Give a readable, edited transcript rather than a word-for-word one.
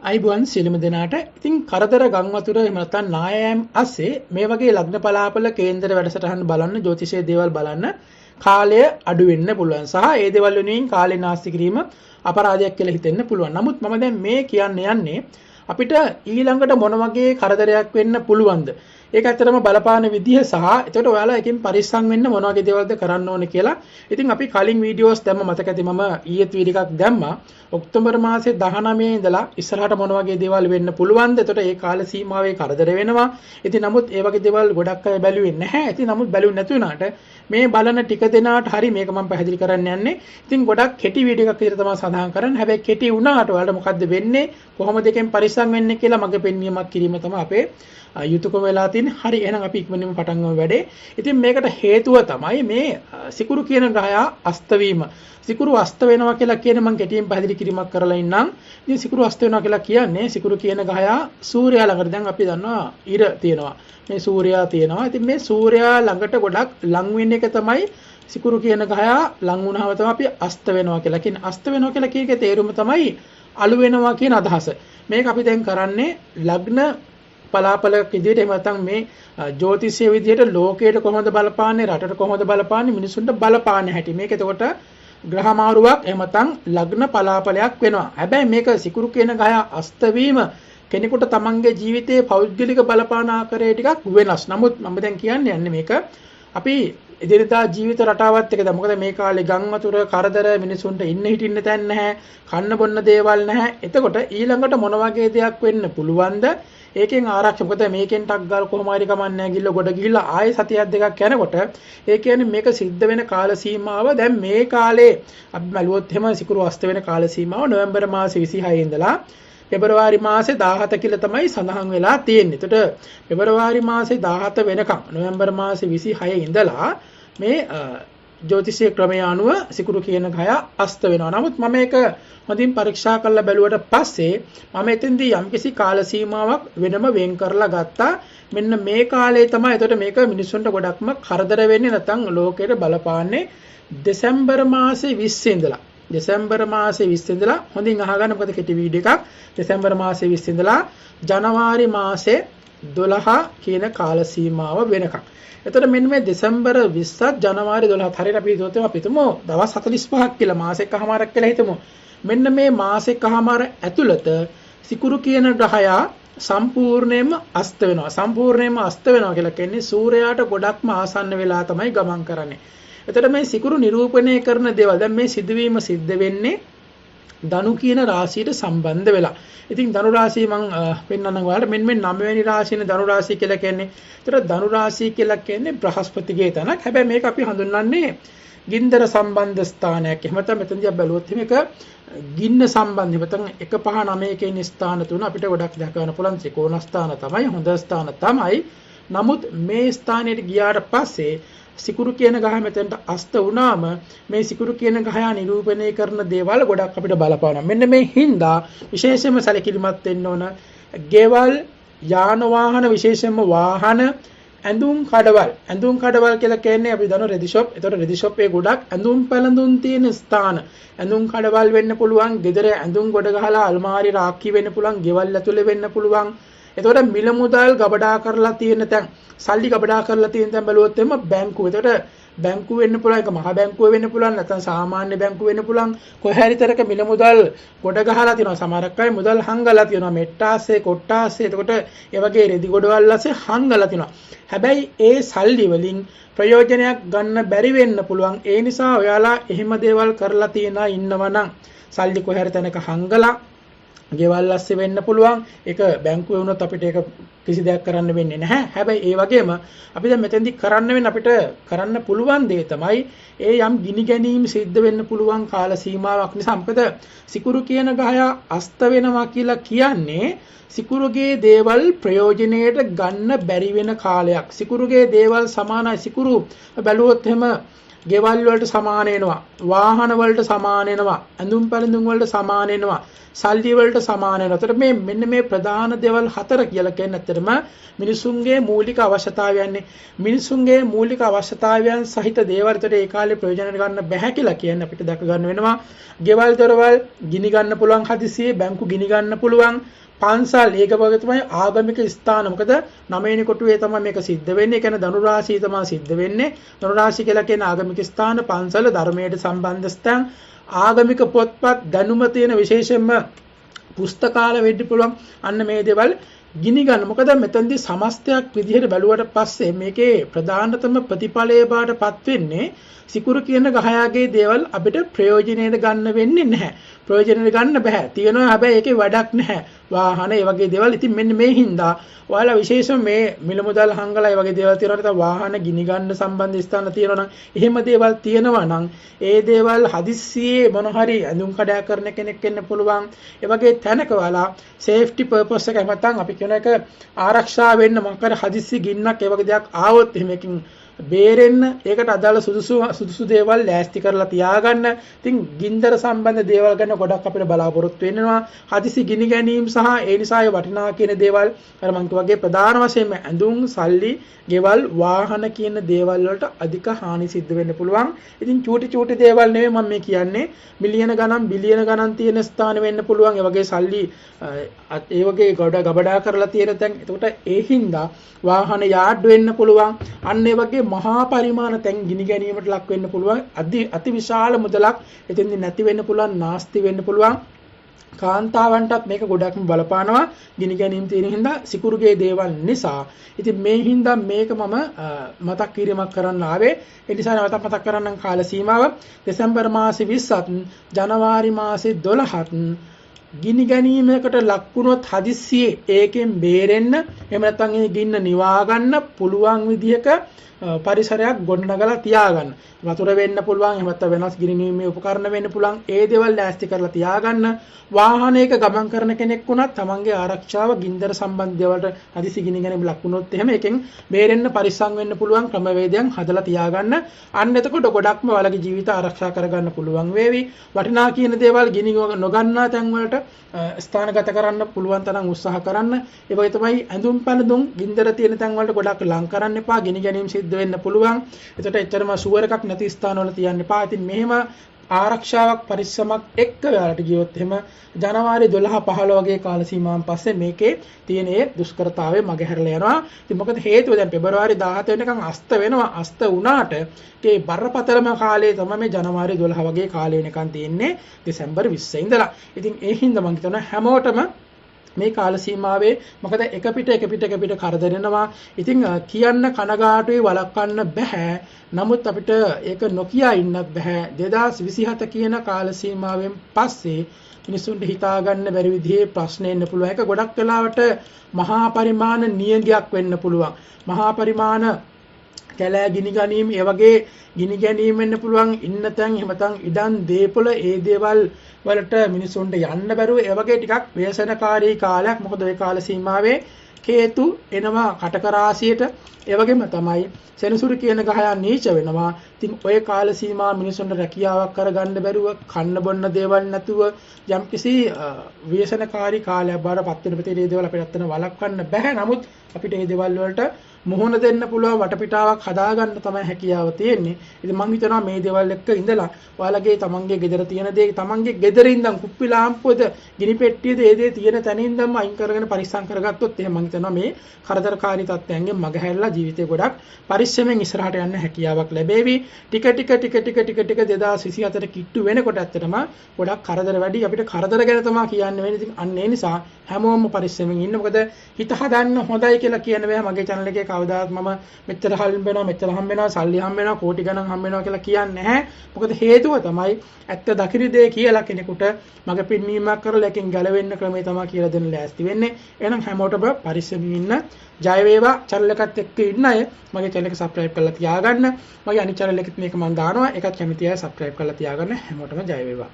අයිබුවන් සියලුම දෙනාට. ඉතින් කරදර ගංවතුර එහෙම නැත්නම් නායයන් ASCII මේ වගේ ලග්න පලාපල කේන්දර වැඩසටහන් බලන්න ජ්‍යොතිෂයේ දේවල් බලන්න කාලය අඩු වෙන්න පුළුවන් සහ ඒ දේවල් වෙනුවෙන් කාලේ නාස්ති කිරීම අපරාධයක් කියලා හිතෙන්න පුළුවන්. නමුත් මම දැන් මේ කියන්න යන්නේ අපිට ඊළඟට මොන වගේ කරදරයක් වෙන්න පුළුවන්ද? ඒක ඇත්තටම බලපාන විදිහ සහ එතකොට ඔයාලා එකකින් පරිස්සම් වෙන්න මොන වගේ දේවල්ද කරන්න ඕනේ කියලා. ඉතින් අපි කලින් වීඩියෝස් දැම්ම මතක ඇති මම ඊයේත් වීඩියෝ එකක් දැම්මා. ඔක්තෝබර් මාසේ 19 ඉඳලා ඉස්සරහට මොන වගේ දේවල් වෙන්න පුළුවන්ද? එතකොට ඒ කාල සීමාවේ කරදර වෙනවා. ඉතින් නමුත් ඒ වගේ දේවල් ගොඩක් අය බැලුවේ නැහැ. ඉතින් නමුත් බැලුවේ නැති වුණාට මේ බලන ටික දෙනාට හරි මේක මම පැහැදිලි කරන්න යන්නේ. ඉතින් ගොඩක් කෙටි වීඩියෝ එකක් විතර තමයි සඳහන් කරන්නේ. හැබැයි කෙටි වුණාට ඔයාලට මොකද්ද වෙන්නේ? කොහොමද එකෙන් පරිස්සම් වෙන්නේ කියලා මගේ පෙන්වීමක් කිරීම තමයි අපේ යුතුයකම වෙලා තියෙන්නේ. හරි එහෙනම් අපි ඉක්මනින්ම පටන් ගමු වැඩේ. ඉතින් මේකට හේතුව තමයි මේ සිකුරු කියන ග්‍රහයා අස්ත වීම. සිකුරු අස්ත වෙනවා කියලා කියන්නේ මම කෙටියෙන් පැහැදිලි කිරීමක් කරලා ඉන්නම්. ඉතින් සිකුරු අස්ත වෙනවා කියලා කියන්නේ සිකුරු කියන ග්‍රහයා සූර්යයා ළඟට දැන් අපි දන්නවා ඉර තියෙනවා. මේ සූර්යයා තියෙනවා. ඉතින් මේ සූර්යයා ළඟට ගොඩක් ලං වෙන එක තමයි සිකුරු කියන ග්‍රහයා ලං වුණාම තමයි අපි අස්ත වෙනවා කියලා කියන්නේ. අස්ත වෙනවා කියලා කියේකේ තේරුම තමයි අලු වෙනවා කියන අදහස. මේක අපි දැන් කරන්නේ ලග්න පලාපලක විදිහට එහෙම නැත්නම් මේ ජ්‍යොතිෂයේ විදිහට ලෝකයට කොහොමද බලපාන්නේ, රටට කොහොමද බලපාන්නේ, මිනිසුන්ට බලපාන්නේ හැටි. මේක එතකොට ග්‍රහ මාරුවක් එහෙම නැත්නම් ලග්න පලාපලයක් වෙනවා. හැබැයි මේක සිකුරු කියන ග්‍රහය අස්ත වීම කෙනෙකුට තමන්ගේ ජීවිතයේ පෞද්ගලික බලපාන ආකාරය ටිකක් වෙනස්. නමුත් මම දැන් කියන්නේ මේක අපි එදිනදා ජීවිත රටාවත් එක්කද. මොකද මේ කාලේ ගම් වතුර කරදර මිනිසුන්ට ඉන්න හිටින්න තැන් නැහැ, කන්න බොන්න දේවල් නැහැ. එතකොට ඊළඟට මොන වගේ දෙයක් වෙන්න පුළුවන්ද? ඒකෙන් ආරක්ෂක මොකද මේකෙන් ටක් ගාලා කොහොම හරි කමන්නේ ගිල්ල ගොඩ ගිහිල්ලා ආයෙ සතියක් දෙකක් යනකොට ඒ කියන්නේ මේක සිද්ධ වෙන කාල සීමාව දැන් මේ කාලේ අපි බැලුවොත් එහෙම සිකුරු අස්ත වෙන කාල සීමාව නොවැම්බර් මාසේ 26 ඉඳලා පෙබරවාරි මාසේ 17 කියලා තමයි සඳහන් වෙලා තියෙන්නේ. එතකොට පෙබරවාරි මාසේ 17 වෙනකම් නොවැම්බර් මාසේ 26 ඉඳලා මේ ජ්‍යොතිෂීය ක්‍රමය අනුව සිකුරු කියන ග්‍රහය අස්ත වෙනවා. නමුත් මම මේක හොඳින් පරීක්ෂා කරලා බැලුවට පස්සේ මම එතෙන්දී යම්කිසි කාල සීමාවක් වෙනම වෙන් කරලා ගත්තා. මෙන්න මේ කාලේ තමයි එතකොට මේක මිනිස්සුන්ට ගොඩක්ම කරදර වෙන්නේ නැත්නම් ලෝකයට බලපාන්නේ දෙසැම්බර් මාසේ 20 ඉඳලා. දෙසැම්බර් මාසේ 20 ඉඳලා හොඳින් අහගන්න මොකද කෙටි වීඩියෝ එකක්. දෙසැම්බර් මාසේ 20 ඉඳලා ජනවාරි මාසේ 12 කියන කාල සීමාව වෙනකම්. එතකොට මෙන්න මේ දෙසැම්බර් 20ත් ජනවාරි 12ත් හරියට අපි හිතුවොත් දවස් 45ක් කියලා මාසෙකමාරක් කියලා හිතමු. මෙන්න මේ මාසෙකමාර ඇතුළත සිකුරු කියන ග්‍රහයා සම්පූර්ණයෙන්ම අස්ත වෙනවා. සම්පූර්ණයෙන්ම අස්ත වෙනවා කියලා කියන්නේ සූර්යයාට ගොඩක්ම ආසන්න වෙලා තමයි ගමන් කරන්නේ. එතකොට මේ සිකුරු නිරූපණය කරන දේවල් දැන් මේ සිදුවීම සිද්ධ වෙන්නේ ධනු කියන රාශියට සම්බන්ධ වෙලා. ඉතින් ධනු රාශිය මම පෙන්නන්නම් ඔයාලට මෙන්න මේ 9 වෙනි රාශියනේ ධනු රාශිය කියලා කියන්නේ. ඒතර ධනු රාශිය කියලා කියන්නේ බ්‍රහස්පතිගේ තැනක්. හැබැයි මේක අපි හඳුන්වන්නේ ගින්දර සම්බන්ධ ස්ථානයක්. එහෙම නැත්නම් මෙතනදී අපි බැලුවොත් මේක ගින්න සම්බන්ධ. මෙතන 1 5 9 කියන ස්ථාන තුන අපිට ගොඩක් දක්වන්න පුළුවන් ත්‍රිකෝණ ස්ථාන තමයි හොඳ ස්ථාන තමයි. නමුත් මේ ස්ථානයට ගියාට පස්සේ සිකුරු කියන ග්‍රහය මෙතෙන්ට අස්ත වුණාම මේ සිකුරු කියන ග්‍රහය නිරූපණය කරන දේවල් ගොඩක් අපිට බලපානවා. මෙන්න මේ හින්දා විශේෂයෙන්ම සැලකිලිමත් වෙන්න ඕන. ගෙවල්, යාන වාහන විශේෂයෙන්ම වාහන, ඇඳුම් කඩවල්. ඇඳුම් කඩවල් කියලා කියන්නේ අපි දන්නවා රෙදි ෂොප්. ඒතකොට රෙදි ෂොප් එකේ ගොඩක් ඇඳුම් පැළඳුම් තියෙන ස්ථාන. ඇඳුම් කඩවල් වෙන්න පුළුවන්, ගෙදර ඇඳුම් ගොඩ ගහලා අල්මාරි රාක්කි වෙන්න පුළුවන්, ගෙවල් ඇතුලේ වෙන්න පුළුවන්. එතකොට මිල මුදල් ගබඩා කරලා තියෙන තැන්, සල්ලි ගබඩා කරලා තියෙන තැන් බැලුවොත් එම බැංකුව. එතකොට බැංකුව වෙන්න පුළුවන්, ඒක මහා බැංකුව වෙන්න පුළුවන්, නැත්නම් සාමාන්‍ය බැංකුව වෙන්න පුළුවන්. කොහේ හරි මිල මුදල් ගොඩ ගහලා තියෙනවා. සමහරක් අය මුදල් හංගලා තියෙනවා. මෙට්ටාස්සේ, කොට්ටාස්සේ. එතකොට ඒ වගේ රෙදි ගොඩවල් ඇස්සේ හංගලා තියෙනවා. හැබැයි ඒ සල්ලි වලින් ප්‍රයෝජනයක් ගන්න බැරි වෙන්න පුළුවන්. ඒ නිසා ඔයාලා එහෙම දේවල් කරලා තියනා ඉන්නවනම් සල්ලි කොහේ හරි තැනක හංගලා ගෙවල් ඇස්සේ වෙන්න පුළුවන්. ඒක බැංකුවේ වුණොත් අපිට ඒක කිසි දෙයක් කරන්න වෙන්නේ නැහැ. හැබැයි ඒ වගේම අපි දැන් මෙතෙන්දි කරන්න වෙන අපිට කරන්න පුළුවන් දේ තමයි ඒ යම් ගිනි ගැනීම සිද්ධ වෙන්න පුළුවන් කාල සීමාවක් නිසා. මොකද සිකුරු කියන ග්‍රහය අස්ත වෙනවා කියලා කියන්නේ සිකුරුගේ දේවල් ප්‍රයෝජනයට ගන්න බැරි වෙන කාලයක්. සිකුරුගේ දේවල් සමානයි. සිකුරු බැලුවොත් එහෙම ගෙවල් වලට සමාන වෙනවා, වාහන වලට සමාන වෙනවා, ඇඳුම් පැළඳුම් වලට සමාන වෙනවා, සල්ලි වලට සමාන වෙනවා. ඒතර මේ මෙන්න මේ ප්‍රධාන දේවල් 4 කියලා කියන්නේ ඇත්තටම මිනිසුන්ගේ මූලික අවශ්‍යතාවයන්නේ. මිනිසුන්ගේ මූලික අවශ්‍යතාවයන් සහිත දේවල් ඒතර ඒ කාලේ ප්‍රයෝජන ගන්න බෑ කියලා කියන්නේ අපිට දැක ගන්න වෙනවා. ගෙවල් දොරවල් ගිනි ගන්න පුළුවන් හදිසියේ, බැංකු ගිනි ගන්න පුළුවන්, පන්සල් ඒක වගේ තමයි ආගමික ස්ථාන. මොකද 9 වෙනි කොටුවේ තමයි මේක සිද්ධ වෙන්නේ. ඒ කියන්නේ ධනුරාශිය තමයි සිද්ධ වෙන්නේ. ධනුරාශිය කියලා කියන්නේ ආගමික ස්ථාන, පන්සල, ධර්මයට සම්බන්ධ ස්ථාන, ආගමික පොත්පත්, දැනුම තියෙන විශේෂයෙන්ම පුස්තකාල වෙන්න පුළුවන්. අන්න මේ දේවල් ගිනි ගන්න. මොකද මෙතනදී සමස්තයක් විදිහට බැලුවට පස්සේ මේකේ ප්‍රධානතම ප්‍රතිඵලය බාටපත් වෙන්නේ සිකුරු කියන ගහයාගේ දේවල් අපිට ප්‍රයෝජනෙට ගන්න වෙන්නේ නැහැ. ප්‍රයෝජනෙට ගන්න බෑ. තියෙනවා හැබැයි ඒකේ වැඩක් නැහැ. වාහන ඒ වගේ දේවල්. ඉතින් මෙන්න මේ හින්දා ඔයාලා විශේෂයෙන් මේ මිල මුදල් හංගලා ඒ වගේ දේවල් තියෙනවා නම් වාහන ගිනි ගන්න සම්බන්ධ ස්ථාන තියෙනවා නම් එහෙම දේවල් තියෙනවා නම් ඒ දේවල් හදිස්සියේ මොන හරි ඇඳුම් කඩයක් කරන කෙනෙක් වෙන්න පුළුවන්. ඒ වගේ තැනක ඔයාලා සේෆ්ටි පර්පස් එක නැත්නම් අපි කියන එක ආරක්ෂා වෙන්න මොකද හදිස්සි ගින්නක් ඒ වගේ දෙයක් ආවොත් එහෙම එකකින් බේරෙන්න ඒකට අදාළ සුදුසු දේවල් ලෑස්ති කරලා තියාගන්න. ඉතින් ගින්දර සම්බන්ධ දේවල් ගැන ගොඩක් අපිට බලාපොරොත්තු වෙනවා. හදිසි ගිනි ගැනීම සහ ඒ නිසා ඒ වටිනා කියන දේවල් අර මම වගේ ප්‍රධාන වශයෙන්ම ඇඳුම්, සල්ලි, ගෙවල්, වාහන කියන දේවල් වලට අධික හානි සිද්ධ වෙන්න පුළුවන්. ඉතින් චූටි දේවල් නෙවෙයි මම මේ කියන්නේ. මිලියන ගණන්, බිලියන ගණන් තියෙන ස්ථාන වෙන්න පුළුවන්. ඒ වගේ සල්ලි ඒ වගේ ගබඩා කරලා තියෙන තැන්. එතකොට ඒ හින්දා වාහන යාඩ් වෙන්න පුළුවන්. අන්න ඒ වගේ මහා පරිමාණ තැන් ගිනි ගැනීමට ලක් වෙන්න පුළුවන්. අති විශාල මුදලක් එතෙන්දී නැති වෙන්න පුළුවන්, නාස්ති වෙන්න පුළුවන්. කාන්තාවන්ටත් මේක ගොඩක්ම බලපානවා ගිනි ගැනීම තියෙන හින්දා සිකුරුගේ දේවල් නිසා. ඉතින් මේ හින්දා මේක මම මතක් කිරීමක් කරන්න ආවේ. ඒ නිසා නැවත මතක් කරන්නම් කාල සීමාව දෙසැම්බර් මාසේ 20ත් ජනවාරි මාසේ 12ත් ගිනි ගැනීමකට ලක් වුණොත් හදිස්සියේ ඒකෙන් බේරෙන්න එහෙම නැත්නම් ඒ ගින්න නිවා ගන්න පුළුවන් විදිහක පරිසරයක් ගොඩනගලා තියාගන්න. වතුර වෙන්න පුළුවන්, එහෙම නැත්නම් වෙනස් ගිනිනීමේ උපකරණ වෙන්න පුළුවන්. ඒ දේවල් ලෑස්ති කරලා තියාගන්න. වාහනයක ගමන් කරන කෙනෙක් වුණත් තමන්ගේ ආරක්ෂාව ගින්දර සම්බන්ධ දේවල්ට හදිසි ගිනි ගැනීම ලක් වුණොත් එහෙම එකෙන් බේරෙන්න පරිස්සම් වෙන්න පුළුවන් ක්‍රමවේදයන් හදලා තියාගන්න. අන්න එතකොට ගොඩක්ම ඔයාලගේ ජීවිත ආරක්ෂා කරගන්න පුළුවන් වේවි. වටිනා කියන දේවල් ගිනි නොගන්නා තැන් වලට ස්ථානගත කරන්න පුළුවන් තරම් උත්සාහ කරන්න. ඒ වගේ තමයි ඇඳුම් පැළඳුම් ගින්දර තියෙන තැන් වලට ගොඩක් ලං කරන්න එපා. ගිනි ගැනීම සිද්ධ වෙන්න පුළුවන්. එතකොට එච්චරම ෂුවර් එකක් නැති ස්ථානවල තියන්න එපා. ඉතින් මෙහෙම ආරක්ෂාවක් පරිස්සමක් එක්ක ඔයාලට ගියොත් එහෙම ජනවාරි 12-15 වගේ කාල සීමාවන් පස්සේ මේකේ තියෙන ඒ දුෂ්කරතාවය මගහැරලා යනවා. ඉතින් මොකද හේතුව දැන් පෙබරවාරි 17 වෙනකන් අස්ත වෙනවා. අස්ත වුණාට ඒ බරපතලම කාලේ තමයි මේ ජනවාරි 12 වගේ කාලේ වෙනකන් තියෙන්නේ දෙසැම්බර් 20 ඉඳලා. ඉතින් ඒ හින්දා මම හිතනවා හැමෝටම මේ කාල සීමාවේ මොකද එක පිට කරදරෙනවා. ඉතින් කියන්න කනගාටුයි වළක්වන්න බෑ. නමුත් අපිට ඒක නොකිය ඉන්නත් බෑ. 2027 කියන කාල සීමාවෙන් පස්සේ මිනිසුන්ට හිතා ගන්න බැරි විදිහේ ප්‍රශ්න එන්න පුළුවන්. ඒක ගොඩක් වෙලාවට මහා පරිමාණ නියඟයක් වෙන්න පුළුවන්. මහා පරිමාණ කැලෑ ගිනි ගැනීම, ඒ වගේ ගිනි ගැනීම වෙන්න පුළුවන්. ඉන්න තැන් එහෙම නැත්නම් ඉඩම් දීපොළ ඒ දේවල් වලට මිනිසුන්ට යන්න බැරුව ඒ වගේ ටිකක් ව්‍යසනකාරී කාලයක්. මොකද ওই කාල සීමාවේ හේතු එනවා කටක රාශියට. ඒ වගේම තමයි සෙනසුරු කියන ගහයන් නීච වෙනවා. ඉතින් ওই කාල සීමා මිනිසුන්ට රැකියාවක් කරගන්න බැරුව, කන්න බොන්න දේවල් නැතුව යම්කිසි ව්‍යසනකාරී කාලයක් බාරපත් වෙන ප්‍රතිදී දේවල් අපිට අත්තන වළක්වන්න බෑ. නමුත් අපිට මේ දේවල් වලට මුහුණ දෙන්න පුළුවන් වටපිටාවක් හදාගන්න තමයි හැකියාව තියෙන්නේ. ඉතින් මම හිතනවා මේ දේවල් එක්ක ඉඳලා ඔයාලගේ තමන්ගේ ගෙදර තියෙන දේ, තමන්ගේ ගෙදර ඉඳන් කුප්පි ලාම්පුවද, ගිනි පෙට්ටියද ඒ දේ තියෙන තැන ඉඳන්ම අයින් කරගෙන පරිස්සම් කරගත්තොත් එහෙනම් මම හිතනවා මේ කරදරකාරී තත්ත්වයන්ගෙන් මගහැරලා ජීවිතේ ගොඩක් පරිස්සමෙන් ඉස්සරහට යන්න හැකියාවක් ලැබෙවි. ටික 2024 කිට්ටු වෙනකොට ඇත්තටම ගොඩක් කරදර වැඩි. අපිට කරදර ගැන තමයි කියන්න වෙන්නේ. ඉතින් අන්න ඒ නිසා හැමෝම පරිස්සමෙන් ඉන්න. මොකද හිත හදන්න හොඳයි කියලා කියන බෑ. මගේ channel එකේ කවදාත් මම මෙච්චර හම්බ වෙනවා, සල්ලි හම්බ වෙනවා, කෝටි ගණන් හම්බ වෙනවා කියලා කියන්නේ නැහැ. මොකද හේතුව තමයි ඇත්ත දකිරි දේ කියලා කෙනෙකුට මග පින්වීමක් කරලා එකෙන් ගැලවෙන්න ක්‍රමය තමයි කියලා දෙන්න ලෑස්ති වෙන්නේ. එහෙනම් හැමෝටම පරිස්සමින් ඉන්න. ජය වේවා. channel එකත් එක්ක ඉන්න අය මගේ channel එක subscribe කරලා තියාගන්න. මගේ අනිත් channel එකෙත් මේක මම දානවා. ඒකත් කැමති අය subscribe කරලා තියාගන්න. හැමෝටම ජය වේවා.